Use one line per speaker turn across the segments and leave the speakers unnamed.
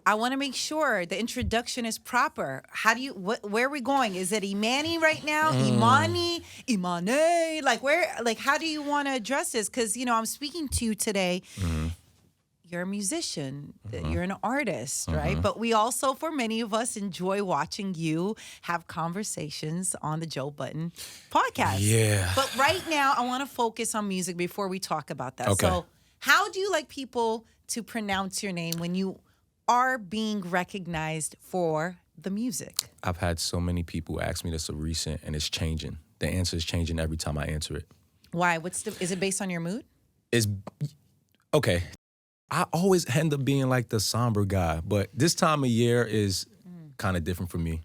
I want to make sure the introduction is proper. How do you, where are we going? Is it Emanny right now? Emanny? Emanny? How do you want to address this? Because, I'm speaking to you today. You're a musician, you're an artist, right? But we also, for many of us, enjoy watching you have conversations on the Joe Budden podcast.
Yeah.
But right now, I want to focus on music before we talk about that.
Okay.
So how do you like people to pronounce your name when you are being recognized for the music?
I've had so many people ask me this recent, and it's changing. The answer is changing every time I answer it.
Why? Is it based on your mood?
Okay. I always end up being like the somber guy, but this time of year is kind of different for me.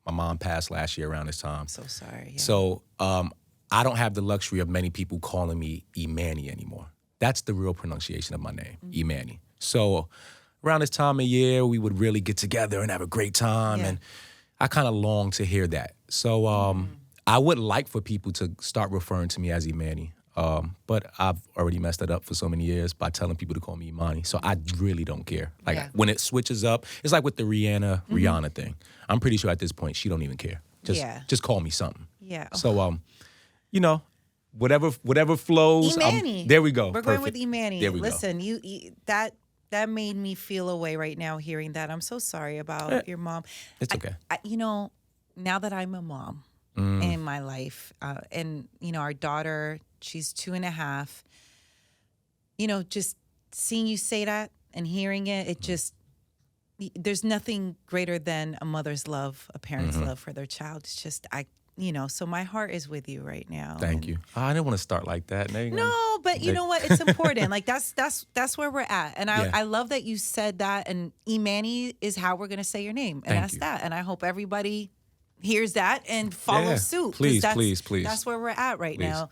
My mom passed last year around this time.
So sorry. Yeah.
So I don't have the luxury of many people calling me Emanny anymore. That's the real pronunciation of my name, Emanny. So around this time of year, we would really get together and have a great time, and I kind of long to hear that. So I would like for people to start referring to me as Emanny. But I've already messed it up for so many years by telling people to call me Emanny. So I really don't care. When it switches up, it's like with the Rihanna thing. I'm pretty sure at this point she don't even care. Just call me something.
Yeah.
So whatever flows.
Emanny.
There we go.
We're
Perfect.
going with Emanny.
There we
Listen, you that made me feel away right now hearing that. I'm so sorry about your mom.
It's okay.
Now that I'm a mom in my life, and our daughter, she's 2.5. Just seeing you say that and hearing it just, there's nothing greater than a mother's love, a parent's love for their child. It's just, so my heart is with you right now.
Thank you. I didn't want to start like that.
No, but you know what? It's important. That's where we're at. And I love that you said that. And Emanny is how we're going to say your name. And that's that. And I hope everybody hears that and follows suit.
Please.
That's where we're at right now.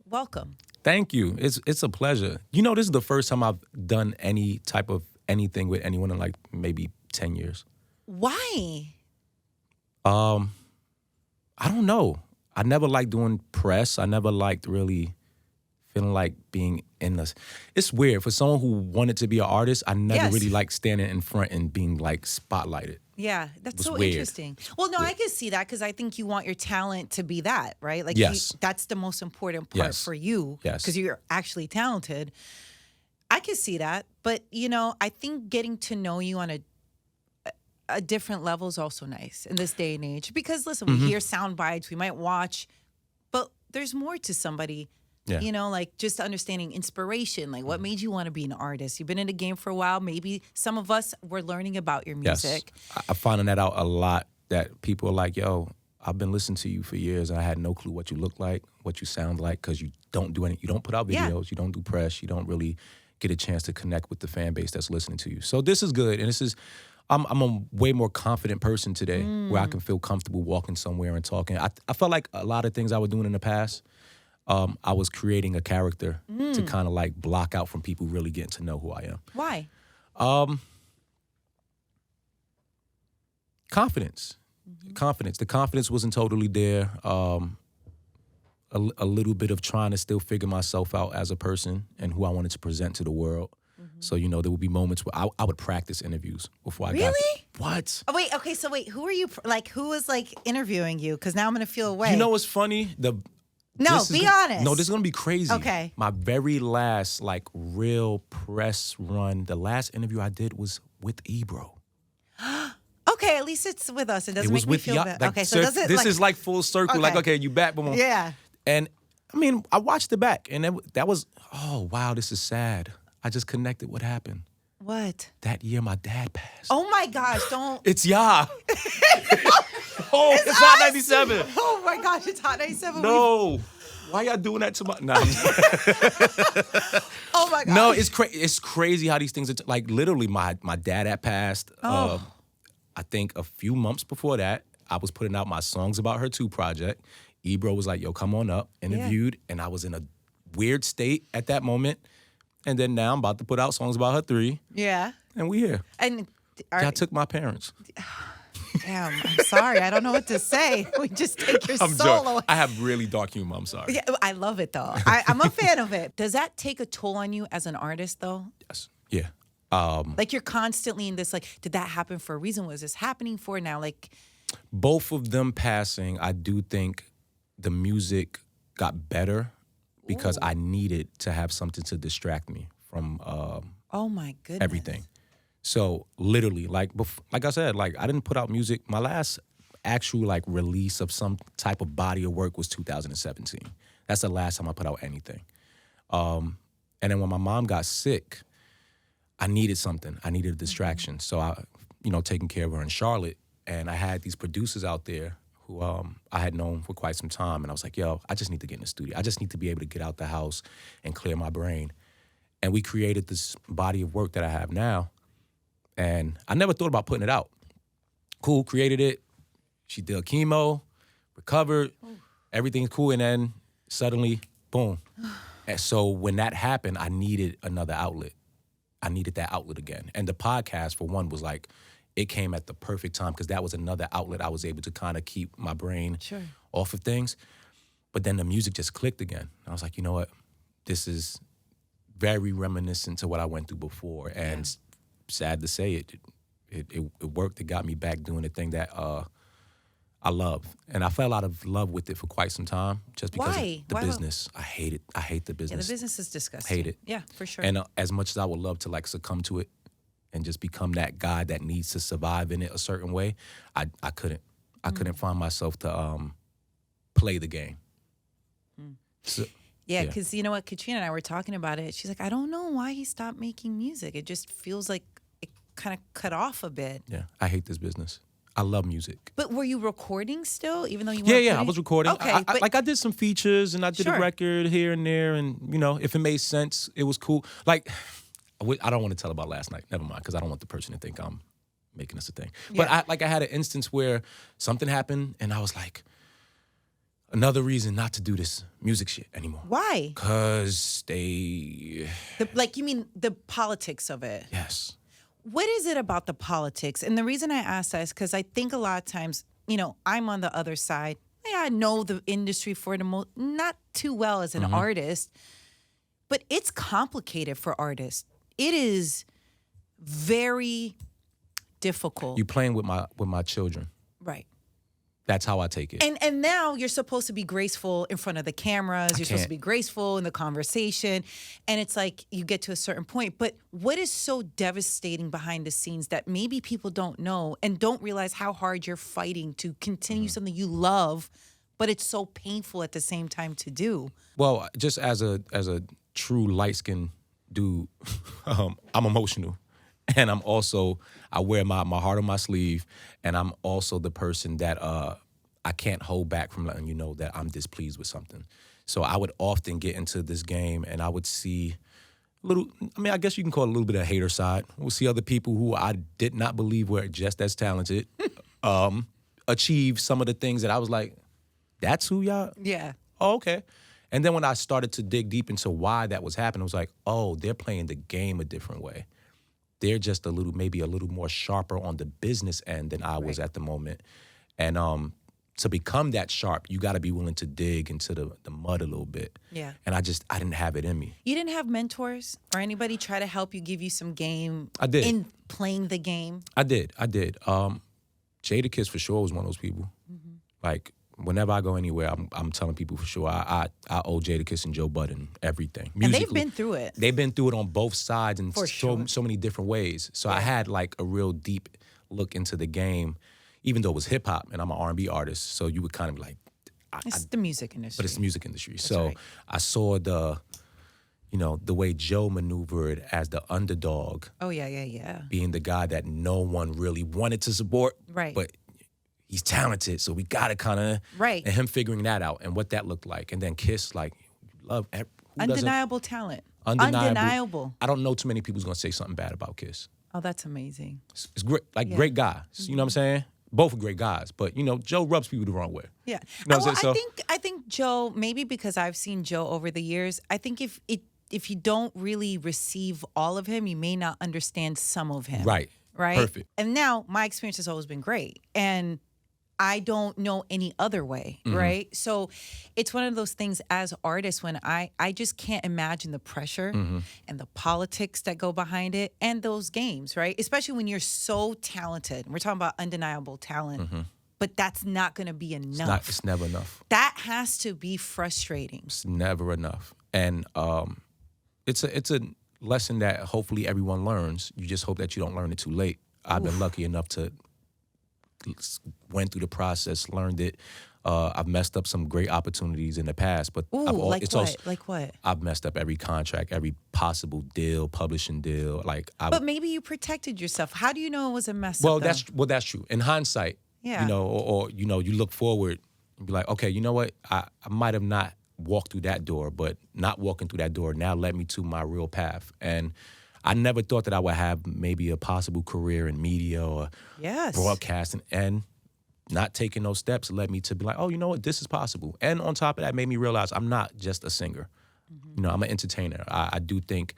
Welcome.
Thank you. It's a pleasure. This is the first time I've done any type of anything with anyone in like maybe 10 years.
Why?
I don't know. I never liked doing press. I never liked really feeling like being in this. It's weird. For someone who wanted to be an artist, I never really liked standing in front and being like spotlighted.
Yeah, that's so
weird.
interesting. Well, no, I can see that because I think you want your talent to be that, right? Like, that's the most important part for you because you're actually talented. I can see that. But, I think getting to know you on a different level is also nice in this day and age. Because, listen, we hear sound bites, we might watch, but there's more to somebody. Like just understanding inspiration, like what made you want to be an artist? You've been in the game for a while. Maybe some of us were learning about your music.
Yes. I'm finding that out a lot, that people are like, yo, I've been listening to you for years and I had no clue what you look like, what you sound like, because you don't do you don't put out videos, you don't do press, you don't really get a chance to connect with the fan base that's listening to you. So this is good. And I'm a way more confident person today where I can feel comfortable walking somewhere and talking. I felt like a lot of things I was doing in the past, I was creating a character to kind of like block out from people really getting to know who I am.
Why?
Confidence. The confidence wasn't totally there. A little bit of trying to still figure myself out as a person and who I wanted to present to the world. So, there would be moments where I would practice interviews before I got
Really?
What?
Oh, wait. Okay, so who are you, who was, interviewing you? Because now I'm going to feel away.
You know what's funny?
No, be honest.
No, this is going to be crazy.
Okay.
My very last, real press run, the last interview I did was with Ebro.
Okay, at least it's with us. It doesn't make me feel bad. Okay, so does it,
this is like full circle.
Okay.
Okay, you back. Boom.
Yeah.
And, I watched it back, and that was, oh, wow, this is sad. I just connected what happened.
What?
That year, my dad passed.
Oh, my gosh, don't.
It's It's Hot 97.
Oh, my gosh, it's Hot 97.
No. Why y'all doing that to my... Nah.
Oh, my gosh.
No, it's crazy how these things are... literally, my dad had passed. I think a few months before that, I was putting out my Songs About Her 2 project. Ebro was like, yo, come on up. Interviewed, and I was in a weird state at that moment. And then now I'm about to put out Songs About Her 3.
Yeah.
And we here.
And
I took my parents.
Damn, I'm sorry. I don't know what to say. We just take your
I'm
soul
joking.
away.
I have really dark humor. I'm sorry.
Yeah, I love it, though. I'm a fan of it. Does that take a toll on you as an artist, though?
Yes. Yeah.
Like you're constantly in this, like, did that happen for a reason? What is this happening for now? Like,
both of them passing, I do think the music got better because I needed to have something to distract me from
oh my goodness,
everything. So literally, like I said, like I didn't put out music. My last actual like release of some type of body of work was 2017. That's the last time I put out anything. And then when my mom got sick, I needed something. I needed a distraction. So I, taking care of her in Charlotte, and I had these producers out there who I had known for quite some time, and I was like, yo, I just need to get in the studio. I just need to be able to get out the house and clear my brain. And we created this body of work that I have now, and I never thought about putting it out. Cool, created it. She did chemo, recovered, everything's cool, and then suddenly, boom. And so when that happened, I needed another outlet. I needed that outlet again. And the podcast, for one, was like, it came at the perfect time because that was another outlet I was able to kind of keep my brain off of things. But then the music just clicked again. I was like, you know what? This is very reminiscent to what I went through before. And sad to say, it worked. It got me back doing the thing that I love. And I fell out of love with it for quite some time just because of the business. I hate it. I hate the business.
Yeah, the business is disgusting.
Hate it.
Yeah, for sure.
And as much as I would love to like succumb to it and just become that guy that needs to survive in it a certain way, I couldn't. I couldn't find myself to play the game. So,
yeah, because you know what? Katrina and I were talking about it. She's like, I don't know why he stopped making music. It just feels like it kind of cut off a bit.
Yeah, I hate this business. I love music.
But were you recording still, even though you weren't?
Yeah, I was recording.
Okay,
I did some features and I did a record here and there, and if it made sense, it was cool. Like, I don't want to tell about last night. Never mind, because I don't want the person to think I'm making this a thing. Yeah. But I had an instance where something happened, and I was like, another reason not to do this music shit anymore.
Why?
Because
you mean the politics of it?
Yes.
What is it about the politics? And the reason I ask that is because I think a lot of times, I'm on the other side. Yeah, I know the industry for the most, not too well as an artist, but it's complicated for artists. It is very difficult.
You playing with my children.
Right.
That's how I take it.
And now you're supposed to be graceful in front of the cameras. You're supposed to be graceful in the conversation. And it's like you get to a certain point. But what is so devastating behind the scenes that maybe people don't know and don't realize how hard you're fighting to continue something you love, but it's so painful at the same time to do?
Well, just as a true light-skinned dude, I'm emotional. And I wear my heart on my sleeve, and I'm also the person that I can't hold back from letting you know that I'm displeased with something. So I would often get into this game, and I would see I guess you can call it a little bit of hater side. We'll see other people who I did not believe were just as talented achieve some of the things that I was like, that's who y'all?
Yeah.
Oh, okay. And then when I started to dig deep into why that was happening, I was like, oh, they're playing the game a different way. They're just maybe a little more sharper on the business end than I was at the moment. And to become that sharp, you got to be willing to dig into the mud a little bit. Yeah. And I didn't have it in me.
You didn't have mentors or anybody try to help you, give you some game?
I did.
In playing the game?
I did. Jadakiss for sure was one of those people. Like, whenever I go anywhere, I'm telling people for sure, I owe Jadakiss and Joe Budden everything.
And they've been through it.
They've been through it on both sides in so many different ways. So I had like a real deep look into the game, even though it was hip hop and I'm an R&B artist. So you would kind of be like,
it's the music industry.
But it's the music industry.
That's
so
right.
I saw the way Joe maneuvered as the underdog.
Oh, yeah.
Being the guy that no one really wanted to support.
Right.
But he's talented, so we got to kind of...
Right.
And him figuring that out and what that looked like. And then Kiss, like, love...
Undeniable talent. Undeniable.
I don't know too many people's going to say something bad about Kiss.
Oh, that's amazing.
It's great. Like, great guy. You know what I'm saying? Both are great guys. But, Joe rubs people the wrong way.
Yeah.
You know what I'm saying?
I think Joe, maybe because I've seen Joe over the years, I think if you don't really receive all of him, you may not understand some of him.
Right.
Right?
Perfect.
And now my experience has always been great. And I don't know any other way, right? So it's one of those things as artists when I just can't imagine the pressure and the politics that go behind it and those games, right? Especially when you're so talented. We're talking about undeniable talent, but that's not going to be enough.
It's never enough.
That has to be frustrating.
It's never enough. And it's a lesson that hopefully everyone learns. You just hope that you don't learn it too late. I've been lucky enough to went through the process, learned it. I've messed up some great opportunities in the past, but
like what?
I've messed up every contract, every possible deal, publishing deal.
But maybe you protected yourself. How do you know it was a mess
up?
Well,
that's true. In hindsight, you look forward and be like, okay, you know what? I might have not walked through that door, but not walking through that door now led me to my real path. And I never thought that I would have maybe a possible career in media or broadcasting, and not taking those steps led me to be like, oh, you know what, this is possible. And on top of that, made me realize I'm not just a singer. I'm an entertainer. I do think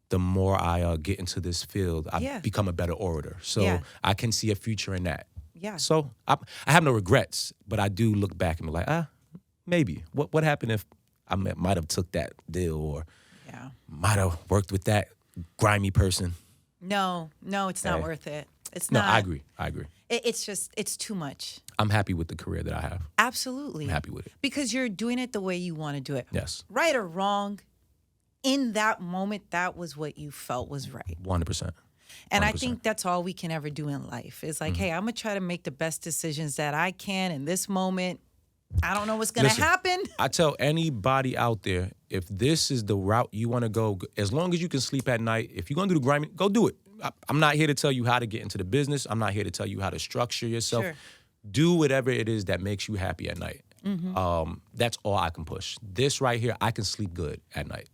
the more I get into this field, I become a better orator. So I can see a future in that.
Yeah.
So I have no regrets, but I do look back and be like, maybe. What happened if I might have took that deal or might have worked with that grimy person?
No, it's not worth it. It's not.
No, I agree.
It's too much.
I'm happy with the career that I have.
Absolutely.
I'm happy with it.
Because you're doing it the way you want to do it.
Yes.
Right or wrong, in that moment, that was what you felt was right.
100%.
And I think that's all we can ever do in life. Is like, hey, I'm going to try to make the best decisions that I can in this moment. I don't know what's going to happen.
I tell anybody out there, if this is the route you want to go, as long as you can sleep at night, if you're going to do the grinding, go do it. I'm not here to tell you how to get into the business. I'm not here to tell you how to structure yourself.
Sure.
Do whatever it is that makes you happy at night. That's all I can push. This right here, I can sleep good at night.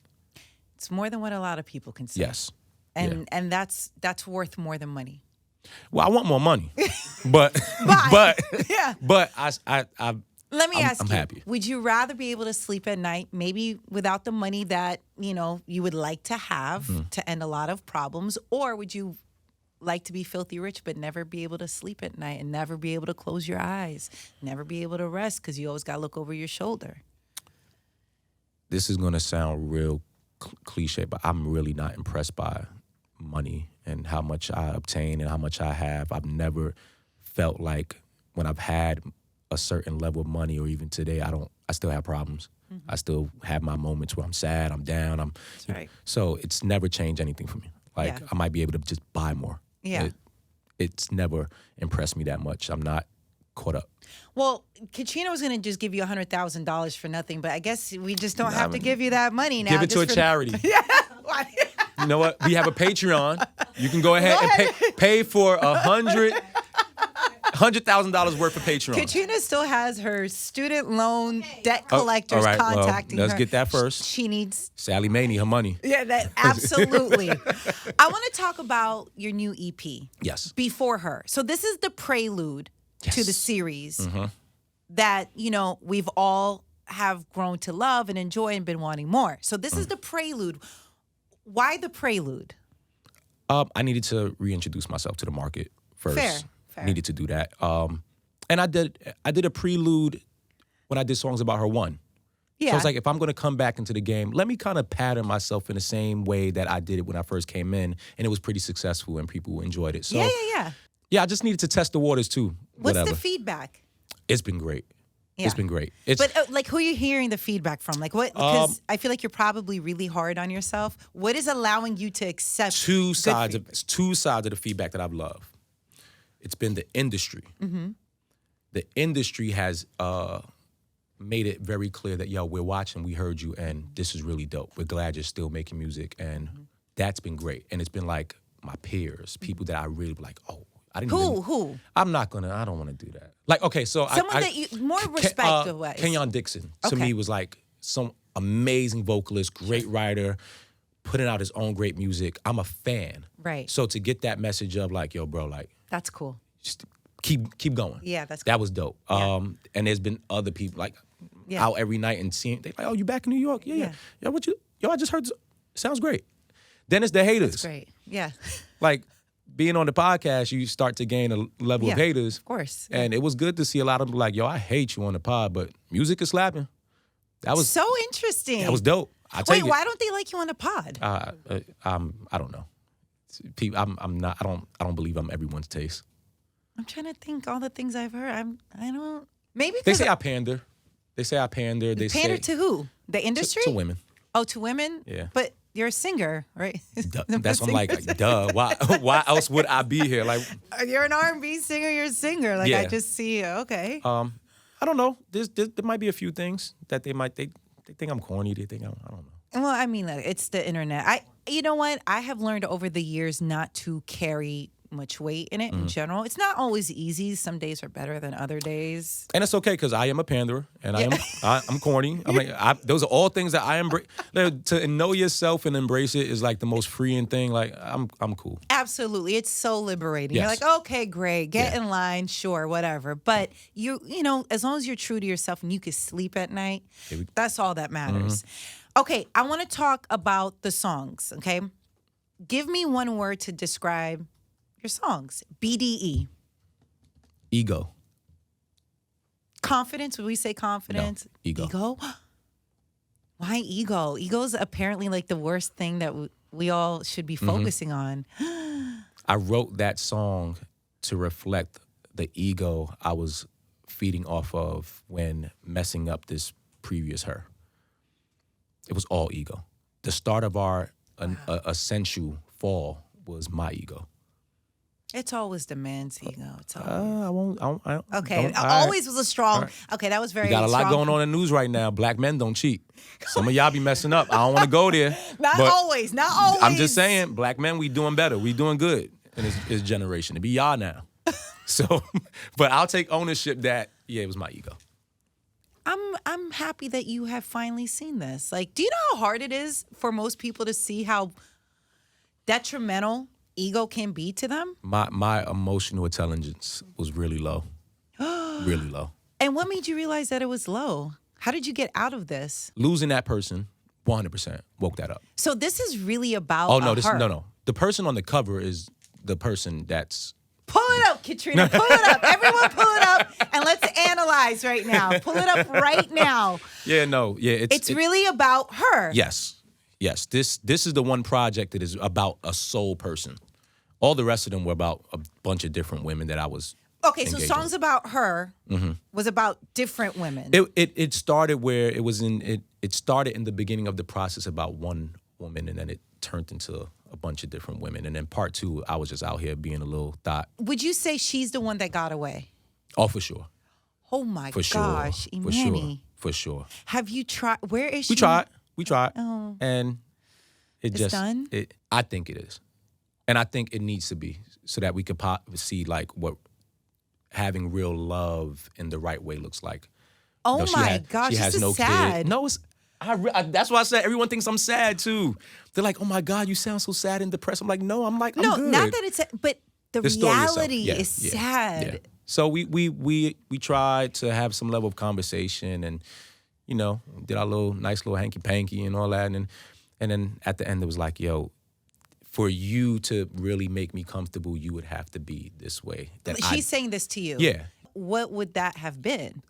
It's more than what a lot of people can say.
Yes.
And that's worth more than money.
Well, I want more money, but I
let me ask
you, happy.
Would you rather be able to sleep at night, maybe without the money that, you would like to have to end a lot of problems, or would you like to be filthy rich but never be able to sleep at night and never be able to close your eyes, never be able to rest because you always got to look over your shoulder?
This is going to sound real cliche, but I'm really not impressed by money and how much I obtain and how much I have. I've never felt like when I've had a certain level of money, or even today, I still have problems. I still have my moments where I'm sad, I'm down.
That's right.
So it's never changed anything for me. I might be able to just buy more.
Yeah.
It's never impressed me that much. I'm not caught up.
Well, Kachina was going to just give you $100,000 for nothing, but I guess we just don't have to give you that money now.
Give it to a charity. You know what? We have a Patreon. You can go ahead and pay for $100,000 worth of Patreon.
Katrina still has her student loan debt collectors contacting her.
Let's get that first.
She needs
Sally Maney, her money.
Yeah, that absolutely. I want to talk about your new EP.
Yes.
Before Her. So this is the prelude to the series that, we've all have grown to love and enjoy and been wanting more. So this is the prelude. Why the prelude?
I needed to reintroduce myself to the market first.
Fair.
Needed to do that. And I did a prelude when I did songs about her one.
Yeah.
So it's like, if I'm going to come back into the game, let me kind of pattern myself in the same way that I did it when I first came in, and it was pretty successful and people enjoyed it. So yeah, I just needed to test the waters too.
What's the feedback?
It's been great.
Yeah.
It's been great.
But who are you hearing the feedback from? Like what? Because I feel like you're probably really hard on yourself. What is allowing you to accept
two sides of the feedback that I've loved? It's been the industry. The industry has made it very clear that, we're watching, we heard you, and this is really dope. We're glad you're still making music, and that's been great. And it's been like my peers, people that I really like, I didn't
Who?
I don't want to do that. Like, okay, so
someone that you more respect the way.
Kenyon Dixon, to me, was like some amazing vocalist, great writer, putting out his own great music. I'm a fan.
Right.
So to get that message of like, yo, bro, like,
that's cool.
Just keep going.
Yeah, that's cool.
That was dope.
Yeah.
And there's been other people like out every night and seeing, they like, oh, you back in New York? Yeah. I just heard, sounds great. Then it's the haters.
That's great. Yeah.
Like, being on the podcast, you start to gain a level of haters.
Of course.
And it was good to see a lot of them like, yo, I hate you on the pod, but music is slapping. That was
so interesting.
That was dope.
Wait, why don't they like you on the pod?
I don't know. I'm not. I don't believe I'm everyone's taste.
I'm trying to think all the things I've heard. I don't. Maybe
they say I pander. They say I pander. They
pander to who? The industry?
To women.
Oh, to women?
Yeah.
But you're a singer, right?
That's what I'm like, duh. Why else would I be here? Like,
you're an R&B singer. You're a singer. Like, I just see. Okay.
I don't know. There might be a few things that they think I'm corny. They think I don't know.
Well, I mean, it's the internet. You know what? I have learned over the years not to carry much weight in it in general. It's not always easy. Some days are better than other days.
And it's okay because I am a panderer and I'm corny. I mean, those are all things that I embrace. To know yourself and embrace it is like the most freeing thing. Like, I'm cool.
Absolutely. It's so liberating. Yes. You're like, okay, great. Get in line. Sure, whatever. But you know, as long as you're true to yourself and you can sleep at night, that's all that matters. Okay, I want to talk about the songs, okay? Give me one word to describe your songs. BDE.
Ego.
Confidence. Would we say confidence?
No, ego.
Ego? Why ego? Ego's apparently like the worst thing that we all should be focusing on.
I wrote that song to reflect the ego I was feeding off of when messing up this previous her. It was all ego. The start of our essential fall was my ego.
It's always the man's ego. It's
always.
Okay, always was a strong. Right. Okay, that was very.
We got a lot going on in the news right now. Black men don't cheat. Some of y'all be messing up. I don't want to go there.
Not always.
I'm just saying, black men, we doing better. We doing good in this generation. It be y'all now. So, but I'll take ownership that it was my ego.
I'm happy that you have finally seen this. Like, do you know how hard it is for most people to see how detrimental ego can be to them?
My emotional intelligence was really low. Really low.
And what made you realize that it was low? How did you get out of this?
Losing that person, 100% woke that up.
So this is really about
no. The person on the cover is the person that's...
Pull it up, Katrina. Pull it up. Everyone pull it up and let's analyze right now. Pull it up right now.
It's
really about her.
Yes. This is the one project that is about a sole person. All the rest of them were about a bunch of different women that I was
so songs about her was about different women.
It started where it was it started in the beginning of the process about one woman, and then it turned into a bunch of different women. And then part two, I was just out here being a little thought.
Would you say she's the one that got away?
Oh, for sure.
Oh my gosh, Emanny.
For sure.
Have you tried? Where is she?
We tried.
Oh.
And it's
done?
I think it is. And I think it needs to be so that we could see like what having real love in the right way looks like.
Oh my gosh,
she has
this
no
is sad.
kid. No, that's why I said everyone thinks I'm sad too. They're like, oh my God, you sound so sad and depressed. I'm like, no, I'm good.
Not that it's sad, but the reality is sad.
Yeah. So we tried to have some level of conversation and, did our nice little hanky-panky and all that. And then at the end, it was like, yo, for you to really make me comfortable, you would have to be this way.
She's saying this to you.
Yeah.
What would that have been?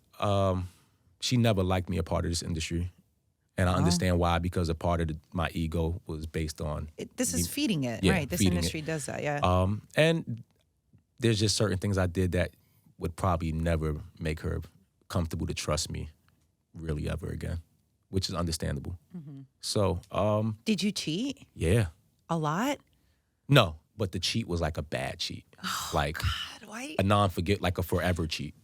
She never liked me a part of this industry. And I understand why, because a part of my ego was based on...
This is feeding it, right? This industry does that, yeah.
And there's just certain things I did that would probably never make her comfortable to trust me really ever again, which is understandable. Mm-hmm. So...
Did you cheat?
Yeah.
A lot?
No, but the cheat was like a bad cheat.
Oh,
like
God, why?
Like a forever cheat.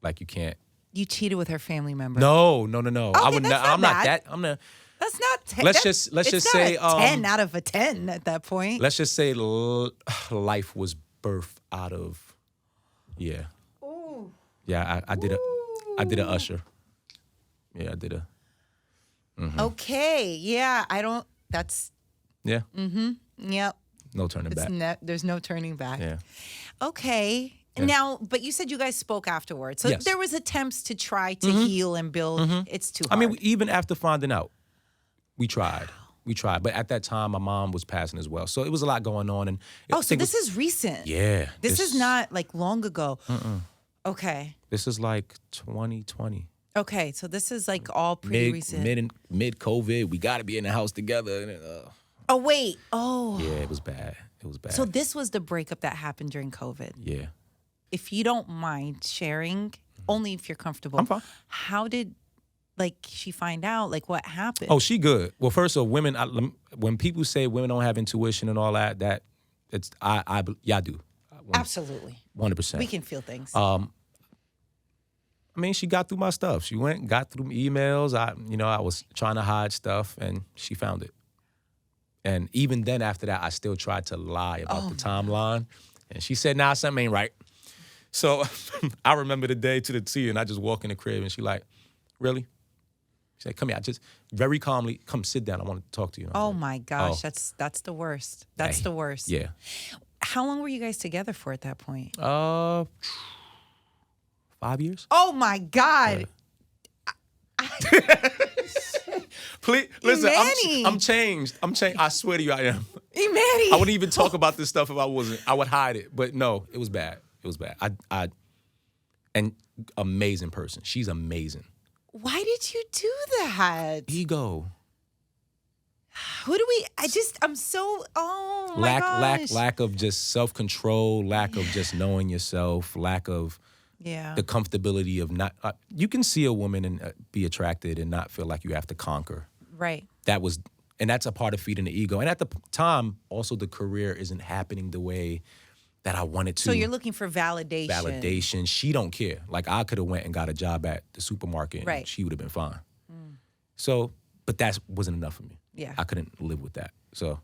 Like you can't...
You cheated with her family member.
No.
Okay,
I'm not that.
That's not 10.
Let's just say
10 out of a 10 at that point.
Let's just say life was birthed out of. Yeah.
Ooh.
Yeah, I did a Usher. Yeah, I did a. Mm-hmm.
Okay. Yeah, I don't. That's.
Yeah.
Mm-hmm. Yep.
No turning back.
There's no turning back.
Yeah.
Okay. Yeah. Now, but you said you guys spoke afterwards. So
yes.
There was attempts to try to heal and build. Mm-hmm. It's too hard.
I mean, even after finding out, we tried. We tried. But at that time, my mom was passing as well. So it was a lot going on. And
so this is recent.
Yeah.
This is not like long ago. Okay.
This is like 2020.
Okay, so this is like all pretty recent.
Mid-COVID, we got to be in the house together.
Oh, wait. Oh.
Yeah, it was bad. It was bad.
So this was the breakup that happened during COVID.
Yeah.
If you don't mind sharing, only if you're comfortable.
I'm fine.
How did, she find out? Like, what happened?
Oh, she good. Well, first of all, women, when people say women don't have intuition and all that, y'all do.
Absolutely.
100%.
We can feel things.
I mean, she got through my stuff. She got through emails. I was trying to hide stuff, and she found it. And even then, after that, I still tried to lie about the timeline. And she said, nah, something ain't right. So I remember the day to the T, and I just walk in the crib, and she like, really? She said, come here. I just very calmly, come sit down. I want to talk to you.
Oh, my gosh. That's the worst. That's the worst.
Yeah.
How long were you guys together for at that point?
5 years.
Oh, my God.
Please, listen,
Emanny.
I'm changed. I swear to you, I am.
Emanny.
I wouldn't even talk about this stuff if I wasn't. I would hide it. But no, it was bad. It was bad. And amazing person. She's amazing.
Why did you do that?
Ego.
I'm so, oh my gosh.
Lack of just self-control, lack of just knowing yourself, lack of the comfortability of not, you can see a woman and be attracted and not feel like you have to conquer.
Right.
And that's a part of feeding the ego. And at the time, also the career isn't happening the way that I wanted to.
So you're looking for validation.
Validation. She don't care. Like I could have went and got a job at the supermarket and she would have been fine. So, but that wasn't enough for me.
Yeah.
I couldn't live with that. So.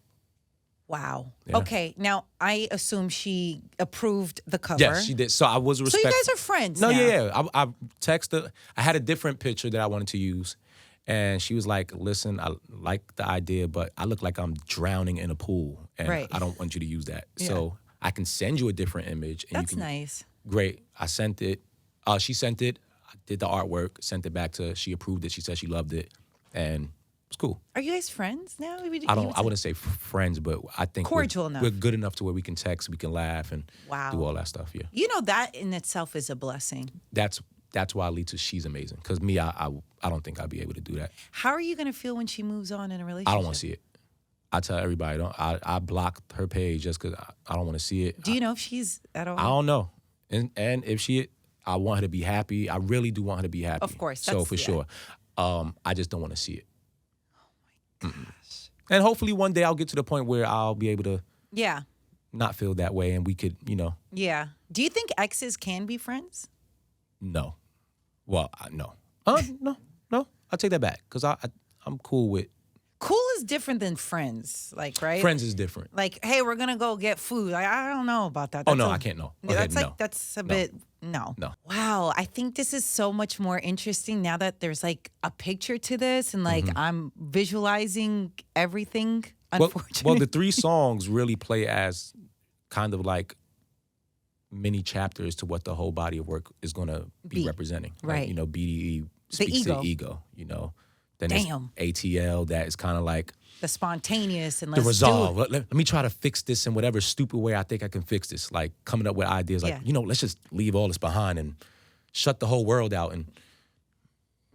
Wow.
Yeah.
Okay. Now, I assume she approved the cover.
Yes, she did. So I was respectful.
So you guys are friends
now?
Yeah.
I texted. I had a different picture that I wanted to use. And she was like, listen, I like the idea, but I look like I'm drowning in a pool. And I don't want you to use that. Yeah. So I can send you a different image. And
That's nice.
Great. I sent it. She sent it. I did the artwork, sent it back to her. She approved it. She said she loved it. And it's cool.
Are you guys friends now?
I wouldn't say friends, but I think
cordial enough.
We're good enough to where we can text, we can laugh, and do all that stuff. Yeah.
You know, that in itself is a blessing.
That's why I lead to she's amazing. Because me, I don't think I'd be able to do that.
How are you gonna feel when she moves on in a relationship?
I don't want to see it. I tell everybody, I blocked her page just because I don't want to see it.
Do you know if she's at all?
I don't know. And if she, I want her to be happy. I really do want her to be happy.
Of course.
So for sure. I just don't want to see it.
Oh my gosh.
And hopefully one day I'll get to the point where I'll be able to not feel that way and we could,
Yeah. Do you think exes can be friends?
No. Well, no. No. I'll take that back because I'm cool with.
Cool is different than friends, right?
Friends is different.
Like, hey, we're gonna go get food. I don't know about that.
I can't know.
That's a bit no. Wow, I think this is so much more interesting now that there's like a picture to this and I'm visualizing everything. Unfortunately,
well, the 3 songs really play as kind of like mini chapters to what the whole body of work is going to be representing.
Right.
Like, BDE speaks to ego. Then there's ATL that is kind of like
the spontaneous and
the resolve. Let me try to fix this in whatever stupid way I think I can fix this. Like coming up with ideas like, let's just leave all this behind and shut the whole world out. And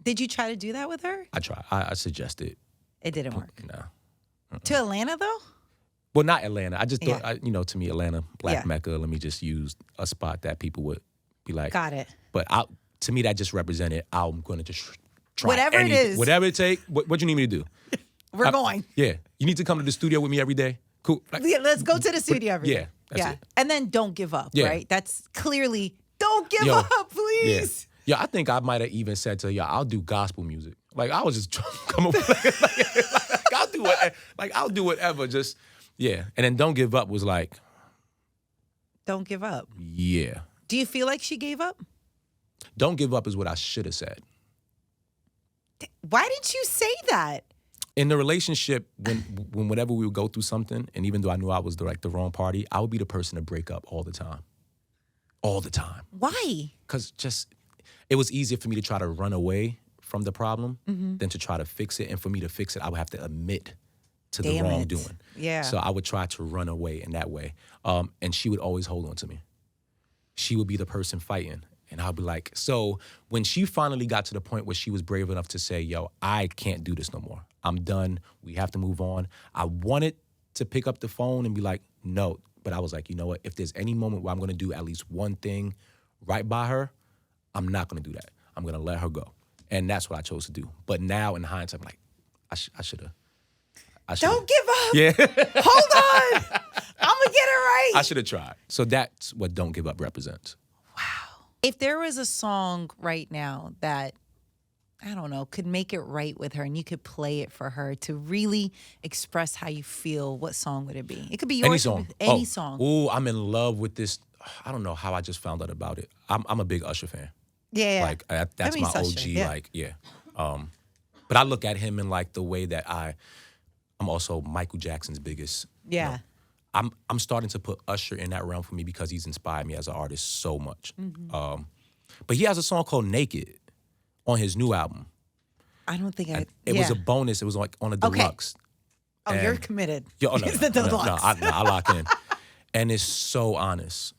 did you try to do that with her?
I tried. I suggested.
It didn't work.
No.
To Atlanta though?
Well, not Atlanta. I just thought, to me, Atlanta, Black Mecca. Let me just use a spot that people would be like.
Got it.
But to me, that just represented I'm going to just try
whatever it is.
Whatever it takes. What you need me to do?
We're going.
Yeah. You need to come to the studio with me every day. Cool.
Let's go to the studio every day.
That's it.
And then don't give up, right? That's clearly, don't give up, please.
Yeah, I think I might have even said to her, I'll do gospel music. Like, I was just come up with I'll do whatever. Just, and then don't give up was like.
Don't give up.
Yeah.
Do you feel like she gave up?
Don't give up is what I should have said.
Why didn't you say that?
In the relationship, when whenever we would go through something, and even though I knew I was the wrong party, I would be the person to break up all the time. All the time.
Why?
Because it was easier for me to try to run away from the problem than to try to fix it. And for me to fix it, I would have to admit to the wrongdoing. Yeah. So I would try to run away in that way. And she would always hold on to me. She would be the person fighting. And I'll be like, so when she finally got to the point where she was brave enough to say, yo, I can't do this no more. I'm done. We have to move on. I wanted to pick up the phone and be like, no. But I was like, you know what? If there's any moment where I'm going to do at least one thing right by her, I'm not going to do that. I'm going to let her go. And that's what I chose to do. But now in hindsight, I'm like, I should have.
Don't give up.
Yeah.
Hold on. I'm going to get it right.
I should have tried. So that's what Don't Give Up represents.
Wow. If there was a song right now that, I don't know, could make it right with her and you could play it for her to really express how you feel, what song would it be? It could be yours.
Any song.
Any song.
Ooh, I'm in love with this. I don't know how I just found out about it. I'm a big Usher fan.
Yeah.
Like, that's my OG. Usher, yeah. Like, yeah. But I look at him in like the way that I'm also Michael Jackson's biggest.
Yeah.
I'm starting to put Usher in that realm for me because he's inspired me as an artist so much. Mm-hmm. But he has a song called Naked on his new album.
I don't think
It was a bonus. It was like on a deluxe.
Oh, and you're committed.
No,
it's the deluxe.
I lock in. And it's so honest.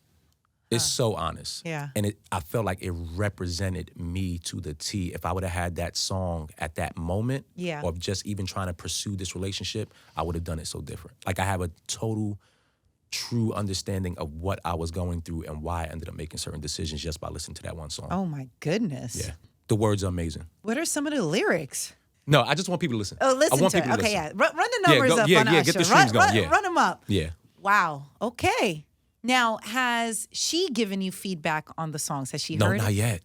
It's so honest.
Yeah.
And I felt like it represented me to the T. If I would have had that song at that moment, or just even trying to pursue this relationship, I would have done it so different. Like I have a total, true understanding of what I was going through and why I ended up making certain decisions just by listening to that one song.
Oh my goodness.
Yeah. The words are amazing.
What are some of the lyrics?
No, I just want people to listen.
Oh, listen
I want
to
people
it.
To
okay,
listen.
yeah. Run the numbers up on Usher.
Get the streams going.
Run them up.
Yeah.
Wow. Okay. Now, has she given you feedback on the songs? Has she heard
No, not yet.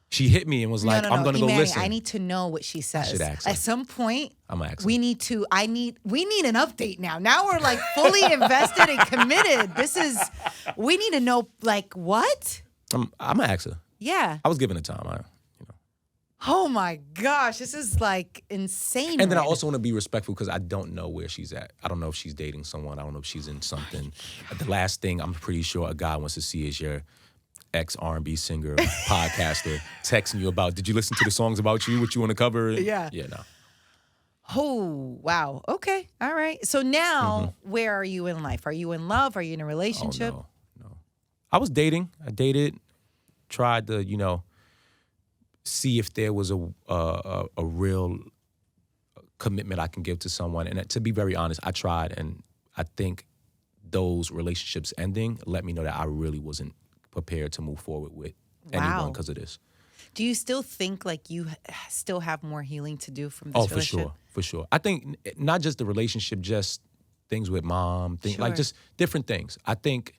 She hit me and was like, I'm going to go
Emanny,
listen.
I need to know what she says.
I should ask her.
At some point,
I'm going to ask her.
we need an update now. Now we're like fully invested and committed. We need to know like what?
I'm going to ask her.
Yeah.
I was given the time.
Oh my gosh, this is like insane.
And then I also want to be respectful because I don't know where she's at. I don't know if she's dating someone. I don't know if she's in something. The last thing I'm pretty sure a guy wants to see is your ex-R&B singer, podcaster, texting you about, did you listen to the songs about you, what you want to cover?
Yeah.
Yeah, no.
Oh, wow. Okay. All right. So now, where are you in life? Are you in love? Are you in a relationship?
Oh, no. I was dating. I dated, tried to, see if there was a real commitment I can give to someone. And to be very honest, I tried, and I think those relationships ending let me know that I really wasn't prepared to move forward with anyone because of this.
Do you still think like you still have more healing to do from this relationship?
For sure. I think not just the relationship, just things with mom, like just different things. I think,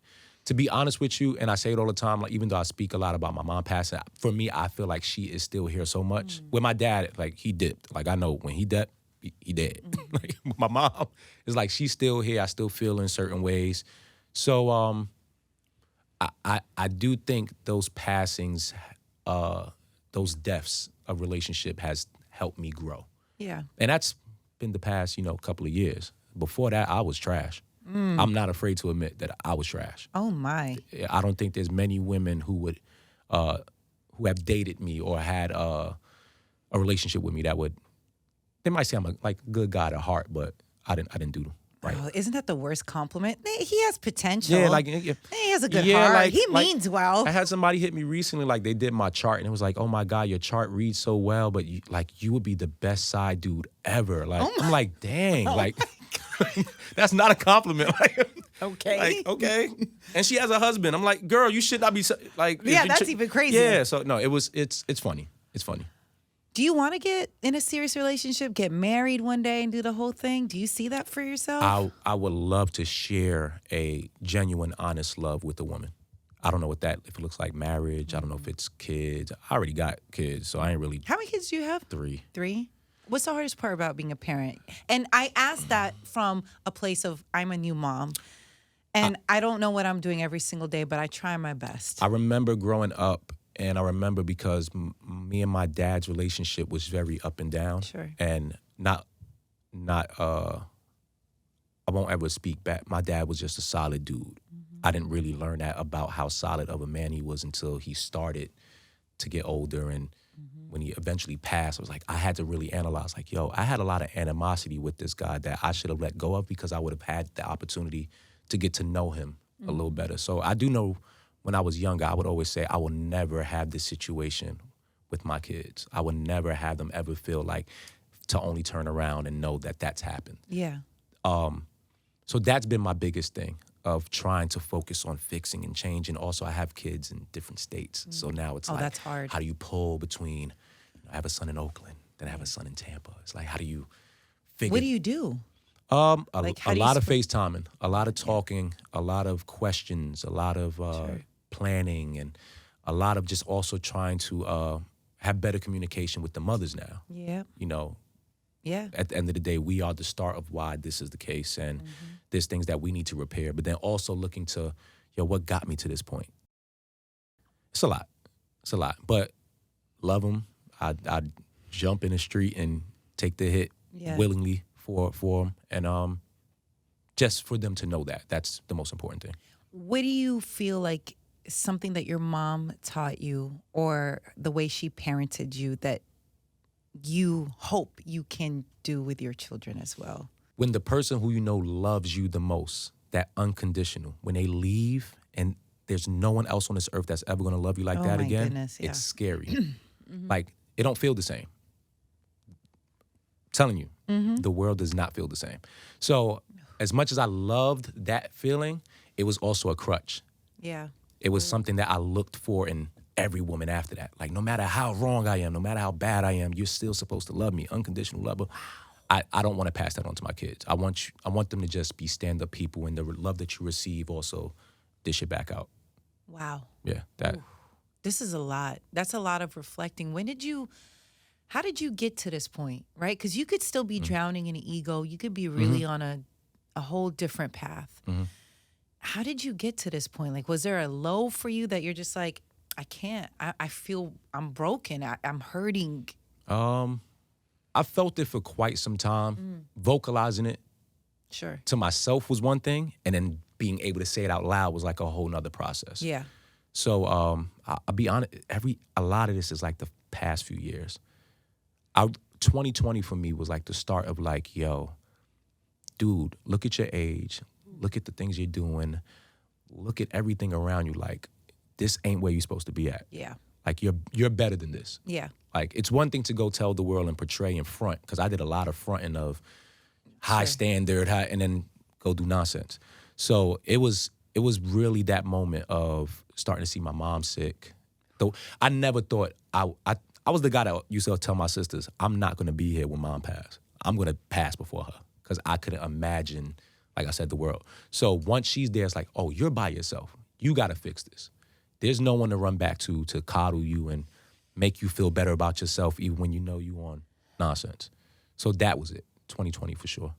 to be honest with you, and I say it all the time, like even though I speak a lot about my mom passing, for me, I feel like she is still here so much. With my dad, like he dipped. Like I know when he dipped, he dead. Like my mom is like, she's still here. I still feel in certain ways. So I do think those passings, those deaths of relationship has helped me grow. Yeah. And that's been the past, couple of years. Before that, I was trash. I'm not afraid to admit that I was trash.
Oh my!
I don't think there's many women who have dated me or had a relationship with me that would. They might say I'm a good guy at heart, but I didn't do right.
Oh, isn't that the worst compliment? He has potential.
Yeah,
he has a good heart. He means well.
I had somebody hit me recently, like they did my chart, and it was like, oh my God, your chart reads so well, but you would be the best side dude ever. Like I'm like, dang, that's not a compliment.
Okay.
Okay. And she has a husband. I'm like, girl, you should not be like.
Yeah, that's even crazier.
Yeah. So no, it's funny. It's funny.
Do you want to get in a serious relationship, get married one day and do the whole thing? Do you see that for yourself?
I would love to share a genuine, honest love with a woman. I don't know if it looks like marriage. I don't know if it's kids. I already got kids, so I ain't really.
How many kids do you have?
3.
3? What's the hardest part about being a parent? And I ask that from a place of I'm a new mom. And I don't know what I'm doing every single day, but I try my best.
I remember growing up, and I remember because me and my dad's relationship was very up and down.
Sure.
And not I won't ever speak back. My dad was just a solid dude. Mm-hmm. I didn't really learn that about how solid of a man he was until he started to get older and when he eventually passed, I was like, I had to really analyze, like, yo, I had a lot of animosity with this guy that I should have let go of because I would have had the opportunity to get to know him a little better. So I do know when I was younger, I would always say I will never have this situation with my kids. I would never have them ever feel like to only turn around and know that that's happened.
Yeah.
So that's been my biggest thing of trying to focus on fixing and changing. Also, I have kids in different states. So now it's like,
that's hard.
How do you pull between, I have a son in Oakland, then I have a son in Tampa. It's like, how do you figure?
What do you do?
A lot of FaceTiming, a lot of talking, a lot of questions, a lot of planning, and a lot of just also trying to have better communication with the mothers now.
Yeah.
You know,
yeah.
At the end of the day, we are the start of why this is the case, and there's things that we need to repair, but then also looking to, what got me to this point? It's a lot. It's a lot. But love them. I'd jump in the street and take the hit willingly for them, and just for them to know that. That's the most important thing.
What do you feel like something that your mom taught you or the way she parented you that you hope you can do with your children as well?
When the person who you know loves you the most, that unconditional, when they leave and there's no one else on this earth that's ever going to love you like that again,
goodness,
it's scary. Like, it don't feel the same. I'm telling you, the world does not feel the same. So as much as I loved that feeling, it was also a crutch.
Yeah.
It was something that I looked for in every woman after that. Like, no matter how wrong I am, no matter how bad I am, you're still supposed to love me, unconditional love. I don't want to pass that on to my kids. I want them to just be stand-up people, and the love that you receive also dish it back out.
Wow.
Yeah. That.
Ooh. This is a lot. That's a lot of reflecting. How did you get to this point, right? Because you could still be drowning in an ego. You could be really on a whole different path. How did you get to this point? Like, was there a low for you that you're just like, I can't, I feel I'm broken, I'm hurting?
I felt it for quite some time. Vocalizing it to myself was one thing, and then being able to say it out loud was like a whole nother process.
Yeah.
So I'll be honest, a lot of this is like the past few years. 2020 for me was like the start of like, yo, dude, look at your age, look at the things you're doing, look at everything around you. Like, this ain't where you're supposed to be at.
Yeah.
Like, you're better than this.
Yeah.
Like, it's one thing to go tell the world and portray in front, because I did a lot of fronting of high standard, and then go do nonsense. So it was really that moment of starting to see my mom sick. Though I never thought I was the guy that used to tell my sisters, I'm not going to be here when mom passed. I'm going to pass before her, because I couldn't imagine, like I said, the world. So once she's there, it's like, oh, you're by yourself. You got to fix this. There's no one to run back to coddle you and make you feel better about yourself, even when you know you on nonsense. So that was it, 2020 for sure.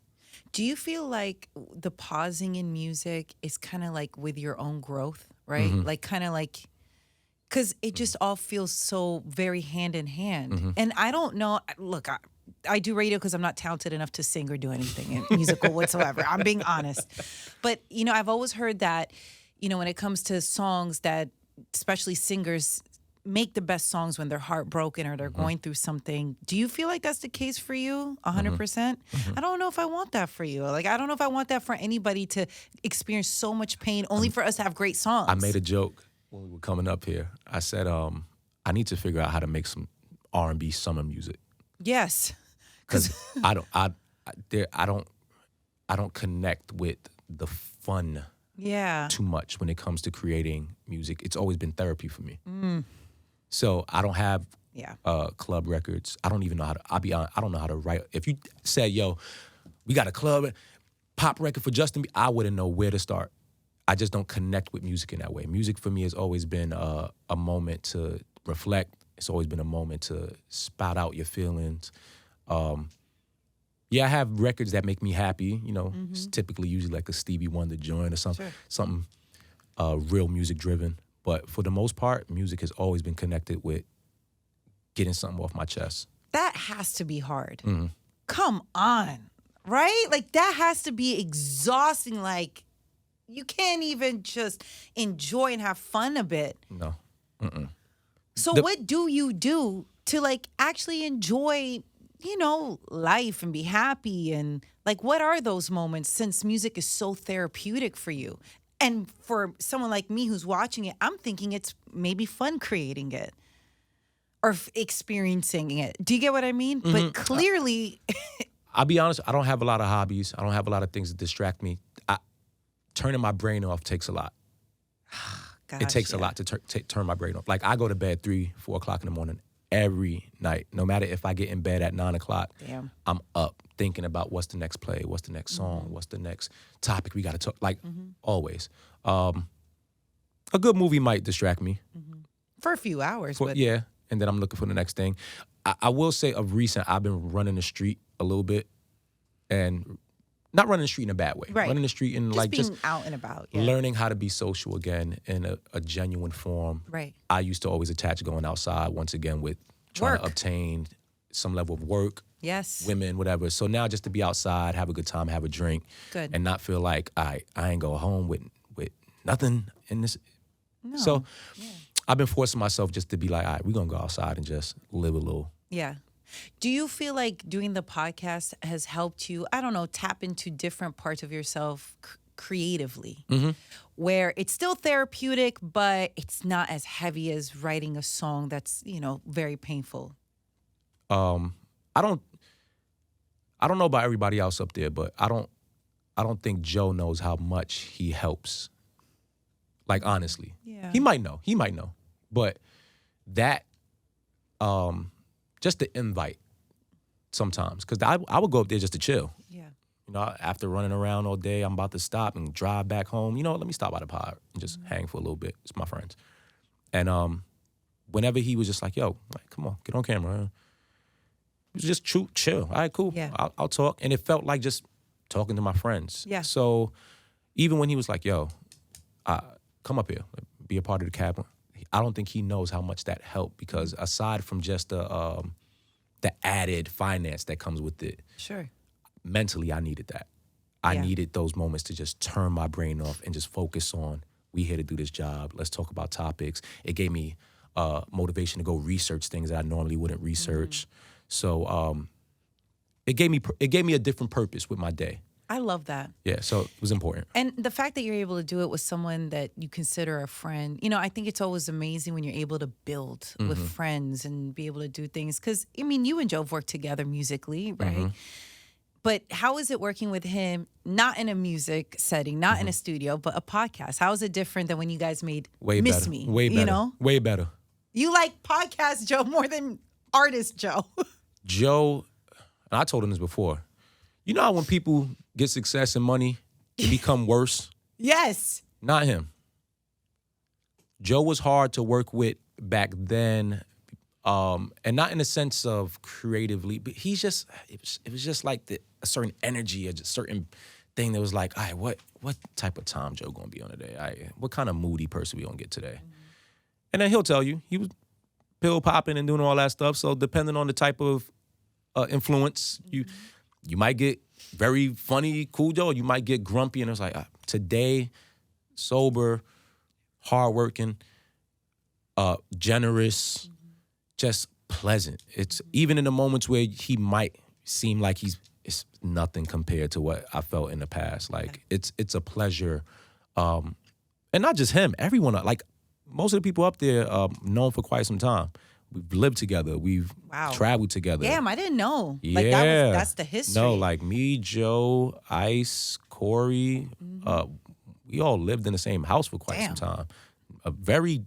Do you feel like the pausing in music is kind of like with your own growth, right? Like, kind of like, because it just all feels so very hand in hand. And I don't know, look, I do radio because I'm not talented enough to sing or do anything musical whatsoever. I'm being honest. But, I've always heard that, when it comes to songs that, especially singers, make the best songs when they're heartbroken or they're going through something. Do you feel like that's the case for you 100%? I don't know if I want that for you. Like, I don't know if I want that for anybody to experience so much pain only for us to have great songs.
I made a joke when we were coming up here. I said, I need to figure out how to make some R&B summer music.
Yes.
Because I don't connect with the fun too much when it comes to creating music. It's always been therapy for me. So I don't have club records. I don't even know how to, I'll be honest, I don't know how to write. If you said, yo, we got a club pop record for Justin Bieber, I wouldn't know where to start. I just don't connect with music in that way. Music for me has always been a moment to reflect. It's always been a moment to spout out your feelings. I have records that make me happy. It's typically usually like a Stevie Wonder joint or something real music driven. But for the most part, music has always been connected with getting something off my chest.
That has to be hard. Come on, right? Like, that has to be exhausting. Like, you can't even just enjoy and have fun a bit.
No.
So what do you do to like actually enjoy, you know, life and be happy. And like, what are those moments since music is so therapeutic for you? And for someone like me who's watching it, I'm thinking it's maybe fun creating it or experiencing it. Do you get what I mean? Mm-hmm. But clearly...
I'll be honest, I don't have a lot of hobbies. I don't have a lot of things that distract me. Turning my brain off takes a lot. Gosh, it takes a lot to turn my brain off. Like, I go to bed 3, 4 o'clock in the morning every night. No matter if I get in bed at 9 o'clock, I'm up thinking about what's the next play, what's the next song, what's the next topic we got to talk. Like, always. A good movie might distract me.
For a few hours.
Yeah, and then I'm looking for the next thing. I will say of recent, I've been running the street a little bit, and not running the street in a bad way.
Right.
Running the street and
just out and about.
Yeah. Learning how to be social again in a genuine form.
Right.
I used to always attach going outside once again with trying to obtain some level of work.
Yes.
Women, whatever. So now just to be outside, have a good time, have a drink.
Good.
And not feel like I ain't go home with nothing in this.
No.
So I've been forcing myself just to be like, all right, we're going to go outside and just live a little.
Yeah. Do you feel like doing the podcast has helped you, I don't know, tap into different parts of yourself creatively, where it's still therapeutic, but it's not as heavy as writing a song that's, you know, very painful?
I don't know about everybody else up there, but I don't think Joe knows how much he helps. Like, honestly.
Yeah.
He might know. But that, just the invite sometimes. Because I would go up there just to chill.
Yeah.
You know, after running around all day, I'm about to stop and drive back home. You know, let me stop by the pod and just hang for a little bit. It's my friends. And whenever he was just like, yo, like, come on, get on camera. It was just chill. All right, cool.
Yeah.
I'll talk. And it felt like just talking to my friends.
Yeah.
So even when he was like, yo, come up here, be a part of the cabin, I don't think he knows how much that helped, because aside from just the added finance that comes with it,
sure,
mentally I needed that. I needed those moments to just turn my brain off and just focus on, we here to do this job. Let's talk about topics. It gave me motivation to go research things that I normally wouldn't research. So it gave me a different purpose with my day.
I love that.
Yeah, so it was important.
And the fact that you're able to do it with someone that you consider a friend, you know, I think it's always amazing when you're able to build with friends and be able to do things. Because, I mean, you and Joe have worked together musically, right? But how is it working with him, not in a music setting, not in a studio, but a podcast? How is it different than when you guys made Miss Me?
Way better.
You know?
Way better.
You like podcast Joe more than artist Joe.
Joe, and I told him this before, you know how when people get success and money, it become worse?
Yes.
Not him. Joe was hard to work with back then, and not in the sense of creatively, but he's just, it was just like a certain energy, a certain thing that was like, all right, what type of time Joe gonna be on today? All right, what kind of moody person we gonna get today? And then he'll tell you, he was pill popping and doing all that stuff, so depending on the type of influence, you might get very funny, cool Joe, you might get grumpy, and it's like, today, sober, hardworking, generous, just pleasant. It's even in the moments where he might seem like it's nothing compared to what I felt in the past. Like, it's a pleasure. And not just him, everyone, like most of the people up there known for quite some time. We've lived together. We've traveled together.
Damn, I didn't know.
Yeah.
Like that's the history.
No, like me, Joe, Ice, Corey, we all lived in the same house for quite some time. A very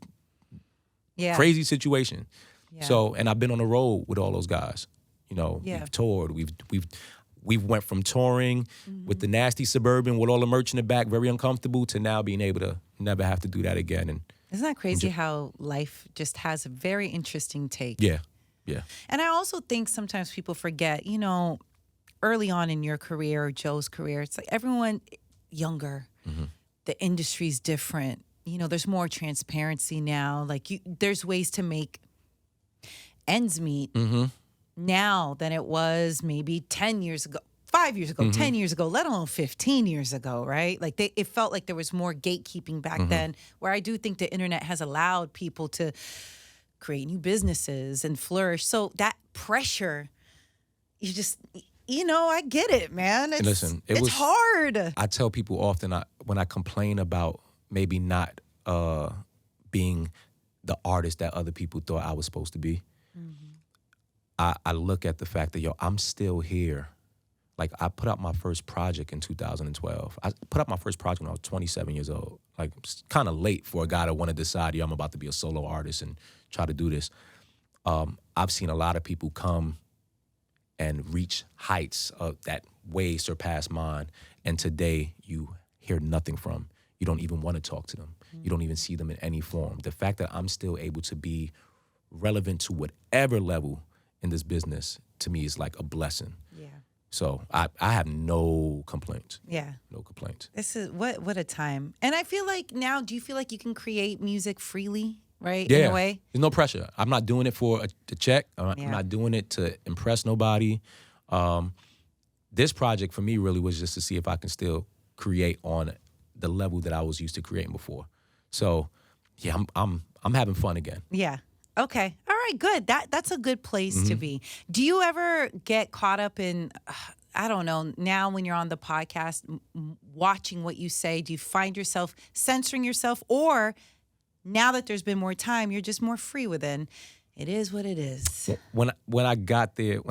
crazy situation. Yeah. So, and I've been on the road with all those guys. You know, we've toured. We've went from touring with the nasty Suburban with all the merch in the back, very uncomfortable, to now being able to never have to do that again. And
isn't that crazy how life just has a very interesting take?
Yeah.
And I also think sometimes people forget, you know, early on in your career, Joe's career, it's like everyone younger, the industry's different. You know, there's more transparency now. Like, there's ways to make ends meet now than it was maybe 10 years ago. 5 years ago, 10 years ago, let alone 15 years ago, right? Like, it felt like there was more gatekeeping back then, where I do think the internet has allowed people to create new businesses and flourish. So that pressure, you just, I get it, man. It's hard.
I tell people often when I complain about maybe not being the artist that other people thought I was supposed to be, I look at the fact that, I'm still here. Like, I put out my first project in 2012. I put out my first project when I was 27 years old. Like, it's kind of late for a guy to want to decide, I'm about to be a solo artist and try to do this. I've seen a lot of people come and reach heights that way surpass mine. And today, you hear nothing from. You don't even want to talk to them. You don't even see them in any form. The fact that I'm still able to be relevant to whatever level in this business, to me, is like a blessing.
Yeah.
So I have no complaints.
Yeah.
No complaints.
This is what a time. And I feel like now, do you feel like you can create music freely, right?
Yeah.
In a way?
There's no pressure. I'm not doing it for a check. I'm not doing it to impress nobody. This project for me really was just to see if I can still create on the level that I was used to creating before. So yeah, I'm having fun again.
Yeah. Okay. All right, good. That's a good place to be. Do you ever get caught up in, I don't know, now when you're on the podcast, watching what you say, do you find yourself censoring yourself? Or now that there's been more time, you're just more free within, it is what it is?
When I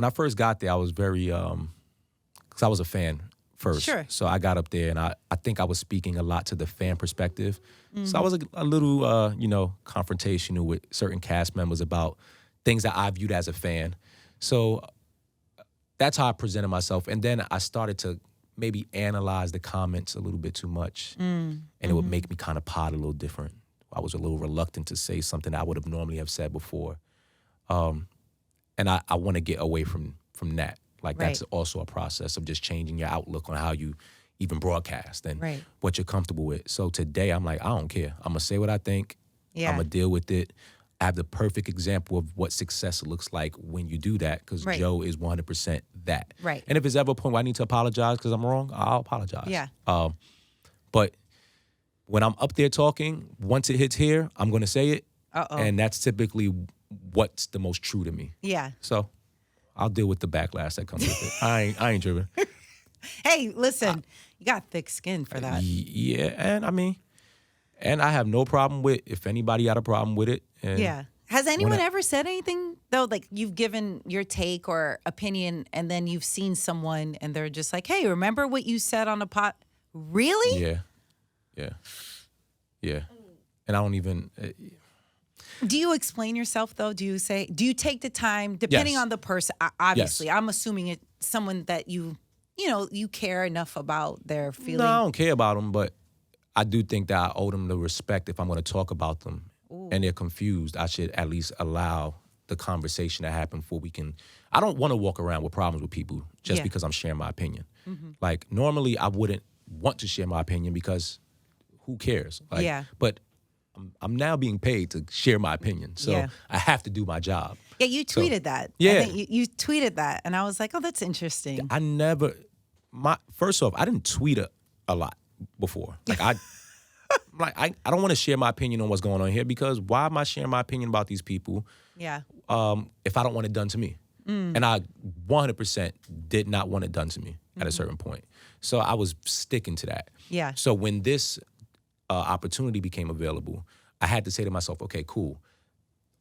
first got there, I was very, because I was a fan first.
Sure.
So I got up there and I think I was speaking a lot to the fan perspective. So I was a little, confrontational with certain cast members about things that I viewed as a fan. So that's how I presented myself. And then I started to maybe analyze the comments a little bit too much. And it would make me kind of pod a little different. I was a little reluctant to say something I would have normally have said before. And I want to get away from that. Like, that's also a process of just changing your outlook on how you even broadcast and what you're comfortable with. So today, I'm like, I don't care. I'm going to say what I think. Yeah. I'm going to deal with it. I have the perfect example of what success looks like when you do that, because Joe is 100% that.
Right.
And if there's ever a point where I need to apologize because I'm wrong, I'll apologize.
Yeah.
But when I'm up there talking, once it hits here, I'm going to say it. And that's typically what's the most true to me. Yeah. So I'll deal with the backlash that comes with it. I ain't tripping.
Hey, listen, you got thick skin for that.
Yeah, and I have no problem with if anybody had a problem with it.
Yeah. Has anyone ever said anything, though, like you've given your take or opinion and then you've seen someone and they're just like, hey, remember what you said on the pod? Really?
Yeah. And I don't even...
Do you explain yourself, though? Do you take the time, depending on the person? Obviously, I'm assuming it's someone that you care enough about their feelings.
No, I don't care about them, but I do think that I owe them the respect if I'm going to talk about them. Ooh. And they're confused. I should at least allow the conversation to happen before we can. I don't want to walk around with problems with people just because I'm sharing my opinion. Like, normally I wouldn't want to share my opinion because who cares? But I'm now being paid to share my opinion, so I have to do my job.
Yeah, you tweeted that.
Yeah.
I think you tweeted that, and I was like, oh, that's interesting.
First off, I didn't tweet a lot before. Like, I don't want to share my opinion on what's going on here, because why am I sharing my opinion about these people? Yeah. If I don't want it done to me. And I 100% did not want it done to me at a certain point. So I was sticking to that. Yeah. So when this opportunity became available, I had to say to myself, okay, cool.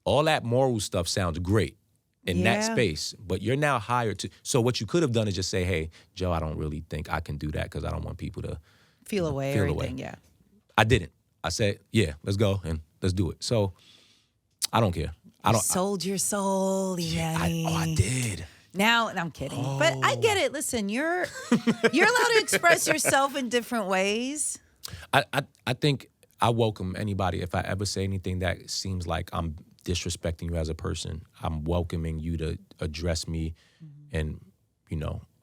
All that moral stuff sounds great in that space, but you're now hired to. So what you could have done is just say, hey, Joe, I don't really think I can do that because I don't want people to
feel away or anything. Yeah.
I didn't. I said, yeah, let's go and let's do it. So I don't care.
You sold your soul, Emanny.
I did.
Now, I'm kidding, but I get it. Listen, you're allowed to express yourself in different ways.
I think I welcome anybody. If I ever say anything that seems like I'm disrespecting you as a person, I'm welcoming you to address me in,